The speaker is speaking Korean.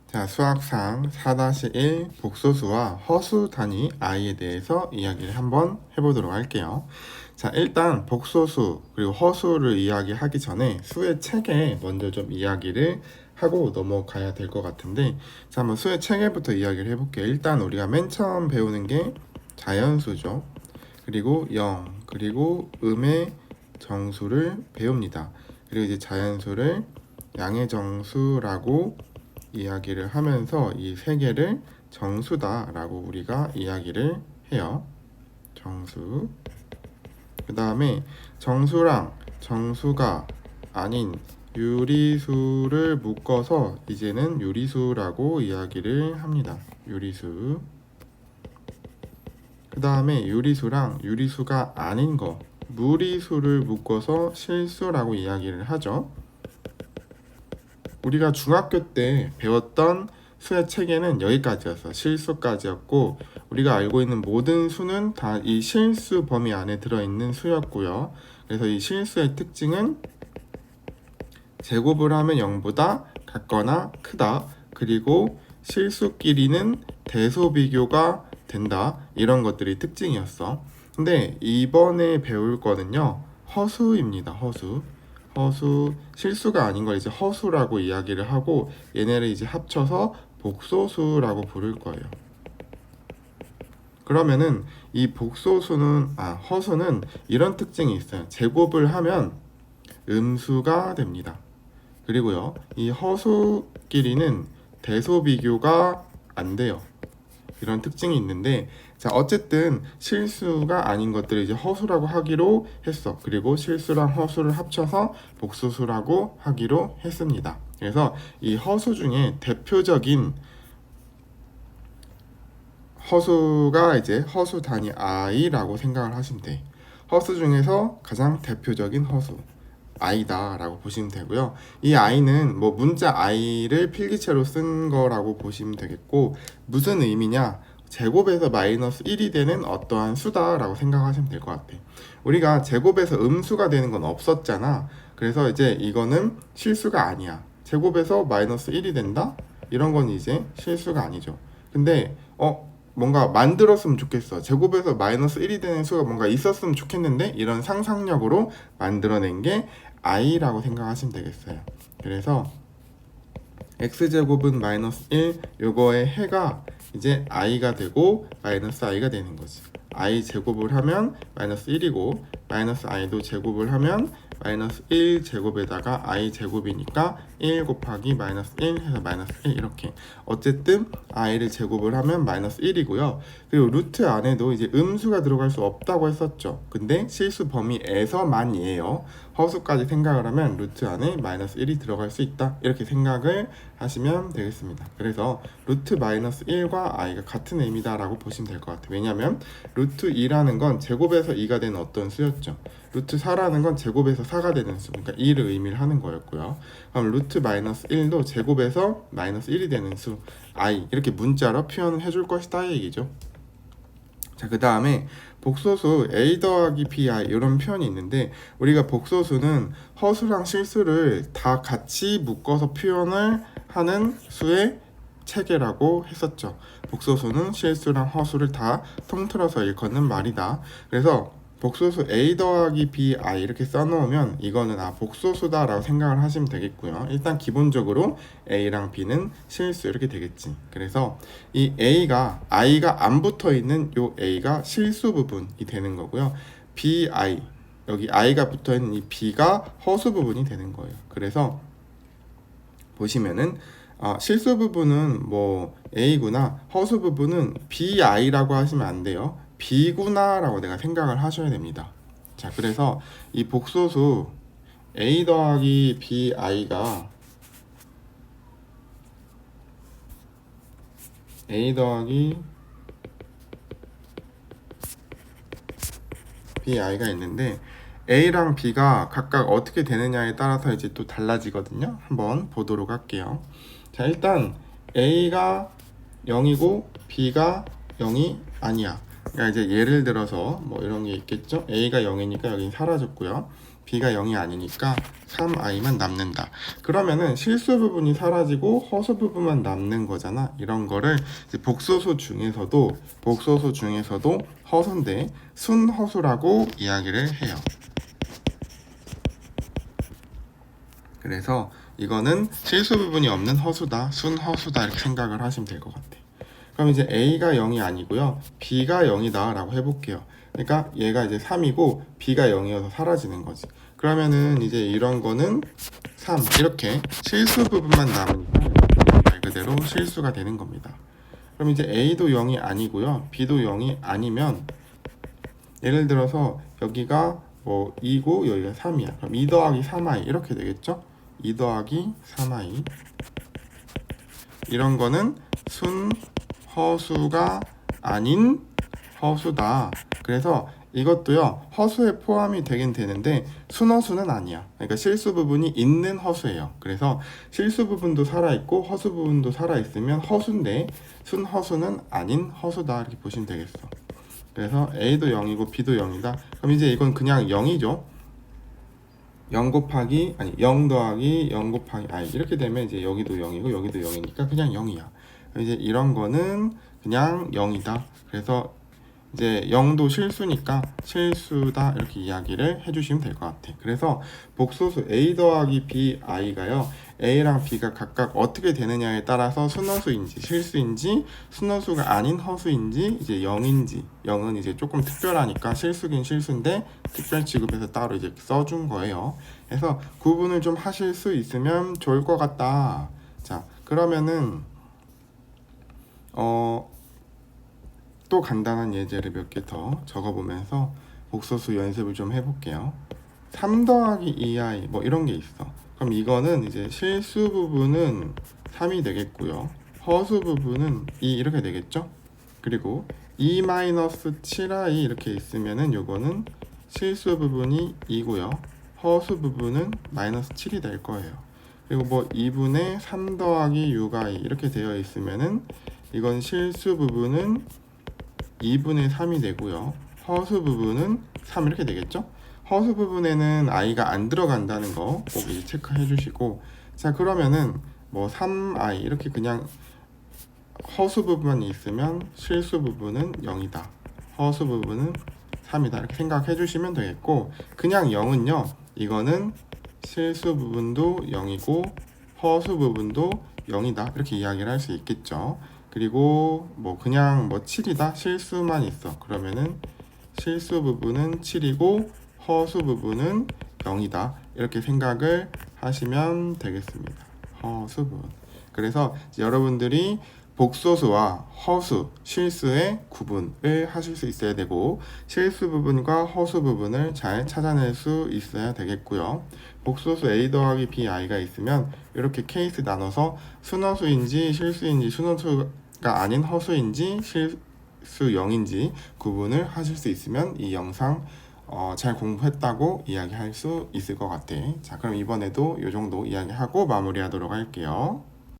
자, 수학상 4-1 복소수와 허수 단위 i에 대해서 이야기를 한번 해보도록 할게요. 자, 일단 복소수 그리고 허수를 이야기하기 전에 수의 체계 먼저 좀 이야기를 하고 넘어가야 될 것 같은데, 자, 한번 수의 체계부터 이야기를 해볼게요. 일단 우리가 맨 처음 배우는 게 자연수죠. 그리고 0, 그리고 음의 정수를 배웁니다. 그리고 이제 자연수를 양의 정수라고 이야기를 하면서 이 세 개를 정수다라고 우리가 이야기를 해요. 정수. 그 다음에 정수랑 정수가 아닌 유리수를 묶어서 이제는 유리수라고 이야기를 합니다. 유리수. 그 다음에 유리수랑 유리수가 아닌 거 무리수를 묶어서 실수라고 이야기를 하죠. 우리가 중학교 때 배웠던 수의 체계는 여기까지였어. 실수까지였고, 우리가 알고 있는 모든 수는 다 이 실수 범위 안에 들어있는 수였고요. 그래서 이 실수의 특징은 제곱을 하면 0보다 같거나 크다. 그리고 실수끼리는 대소비교가 된다. 이런 것들이 특징이었어. 근데 이번에 배울 거는요, 허수입니다. 허수. 허수, 실수가 아닌 걸 이제 허수라고 이야기를 하고, 얘네를 이제 합쳐서 복소수라고 부를 거예요. 그러면은 이 허수는 이런 특징이 있어요. 제곱을 하면 음수가 됩니다. 그리고요, 이 허수끼리는 대소비교가 안 돼요. 이런 특징이 있는데, 자, 어쨌든 실수가 아닌 것들을 이제 허수라고 하기로 했어. 그리고 실수랑 허수를 합쳐서 복소수라고 하기로 했습니다. 그래서 이 허수 중에 대표적인 허수가 이제 허수 단위 i라고 생각을 하시면 돼. 허수 중에서 가장 대표적인 허수 i다 라고 보시면 되고요. 이 i는 뭐 문자 i를 필기체로 쓴 거라고 보시면 되겠고, 무슨 의미냐, 제곱에서 마이너스 1이 되는 어떠한 수다 라고 생각하시면 될 것 같아. 우리가 제곱에서 음수가 되는 건 없었잖아. 그래서 이제 이거는 실수가 아니야. 제곱에서 마이너스 1이 된다? 이런 건 이제 실수가 아니죠. 근데 뭔가 만들었으면 좋겠어. 제곱에서 마이너스 1이 되는 수가 뭔가 있었으면 좋겠는데, 이런 상상력으로 만들어낸 게 i라고 생각하시면 되겠어요. 그래서 x제곱은 마이너스 1, 요거의 해가 이제 i가 되고 마이너스 i가 되는 거지. i 제곱을 하면 마이너스 1이고, 마이너스 i도 제곱을 하면 마이너스 1 제곱에다가 i 제곱이니까 1 곱하기 마이너스 1 해서 마이너스 1 이렇게. 어쨌든 i를 제곱을 하면 마이너스 1이고요. 그리고 루트 안에도 이제 음수가 들어갈 수 없다고 했었죠. 근데 실수 범위에서만이에요. 허수까지 생각을 하면 루트 안에 마이너스 1이 들어갈 수 있다. 이렇게 생각을 하시면 되겠습니다. 그래서 루트 마이너스 1과 i가 같은 의미다 라고 보시면 될 것 같아요. 왜냐면 루트 2라는 건 제곱에서 2가 되는 어떤 수였죠. 루트 4라는 건 제곱에서 4가 되는 수, 그러니까 2를 의미를 하는 거였고요. 그럼 루트 마이너스 1도 제곱에서 마이너스 1이 되는 수 i, 이렇게 문자로 표현을 해줄 것이다 이 얘기죠. 자, 그 다음에 복소수 a 더하기 bi 이런 표현이 있는데, 우리가 복소수는 허수랑 실수를 다 같이 묶어서 표현을 하는 수의 체계라고 했었죠. 복소수는 실수랑 허수를 다 통틀어서 일컫는 말이다. 그래서 복소수 a 더하기 bi 이렇게 써놓으면 이거는 복소수다 라고 생각을 하시면 되겠고요. 일단 기본적으로 a랑 b는 실수 이렇게 되겠지. 그래서 이 i가 안 붙어 있는 요 a가 실수 부분이 되는 거고요. bi, 여기 i가 붙어 있는 이 b가 허수 부분이 되는 거예요. 그래서 보시면은 실수 부분은 뭐 a구나, 허수 부분은 bi라고 하시면 안 돼요. b구나 라고 내가 생각을 하셔야 됩니다. 자, 그래서 이 복소수 a 더하기 bi가 a 더하기 bi가 있는데, a랑 b가 각각 어떻게 되느냐에 따라서 이제 또 달라지거든요. 한번 보도록 할게요. 자, 일단 a가 0이고 b가 0이 아니야. 그러니까 이제 예를 들어서 뭐 이런 게 있겠죠. a가 0이니까 여긴 사라졌고요. b가 0이 아니니까 3i만 남는다. 그러면은 실수 부분이 사라지고 허수 부분만 남는 거잖아. 이런 거를 이제 복소수 중에서도 허수인데 순허수라고 이야기를 해요. 그래서 이거는 실수 부분이 없는 허수다, 순허수다 이렇게 생각을 하시면 될 것 같아. 그럼 이제 a가 0이 아니고요, b가 0이다 라고 해볼게요. 그러니까 얘가 이제 3이고 b가 0이어서 사라지는 거지. 그러면은 이제 이런 거는 3 이렇게 실수 부분만 남으니까 말 그대로 실수가 되는 겁니다. 그럼 이제 a도 0이 아니고요, b도 0이 아니면 예를 들어서 여기가 뭐 2고 여기가 3이야. 그럼 2 더하기 3i 이렇게 되겠죠? 2 더하기 3i 이런 거는 순허수가 아닌 허수다. 그래서 이것도요, 허수에 포함이 되긴 되는데 순허수는 아니야. 그러니까 실수 부분이 있는 허수예요. 그래서 실수 부분도 살아있고 허수 부분도 살아있으면 허수인데 순허수는 아닌 허수다 이렇게 보시면 되겠어. 그래서 a도 0이고 b도 0이다. 그럼 이제 이건 그냥 0이죠. 0 더하기 0 곱하기 i 이렇게 되면 이제 여기도 0이고 여기도 0이니까 그냥 0이야. 이제 이런 거는 그냥 0이다. 그래서 이제 0도 실수니까 실수다 이렇게 이야기를 해주시면 될 것 같아. 그래서 복소수 a 더하기 b i가요, a랑 b가 각각 어떻게 되느냐에 따라서 순허수인지 실수인지 순허수가 아닌 허수인지 이제 0인지, 0은 이제 조금 특별하니까 실수긴 실수인데 특별 취급해서 따로 이제 써준 거예요. 그래서 구분을 좀 하실 수 있으면 좋을 것 같다. 자, 그러면은 또 간단한 예제를 몇 개 더 적어보면서 복소수 연습을 좀 해볼게요. 3 더하기 2i 뭐 이런 게 있어. 그럼 이거는 이제 실수 부분은 3이 되겠고요, 허수 부분은 2 이렇게 되겠죠. 그리고 2-7i 이렇게 있으면은 요거는 실수 부분이 2고요, 허수 부분은 -7이 될 거예요. 그리고 뭐 2분의 3 더하기 6i 이렇게 되어 있으면은 이건 실수 부분은 2분의 3이 되고요, 허수 부분은 3 이렇게 되겠죠. 허수 부분에는 i가 안 들어간다는 거 꼭 체크해 주시고, 자 그러면은 뭐 3i 이렇게 그냥 허수 부분만 있으면 실수 부분은 0이다, 허수 부분은 3이다 이렇게 생각해 주시면 되겠고, 그냥 0은요, 이거는 실수 부분도 0이고 허수 부분도 0이다 이렇게 이야기를 할 수 있겠죠. 그리고 뭐 그냥 뭐 7이다 실수만 있어 그러면은 실수 부분은 7이고 허수 부분은 0이다 이렇게 생각을 하시면 되겠습니다. 허수 부분. 그래서 여러분들이 복소수와 허수, 실수의 구분을 하실 수 있어야 되고, 실수 부분과 허수 부분을 잘 찾아낼 수 있어야 되겠고요. 복소수 a 더하기 b i가 있으면 이렇게 케이스 나눠서 순허수인지 실수인지, 순허수가 아닌 허수인지 실수 0인지 구분을 하실 수 있으면 이 영상 잘 공부했다고 이야기할 수 있을 것 같아. 자, 그럼 이번에도 이 정도 이야기하고 마무리하도록 할게요.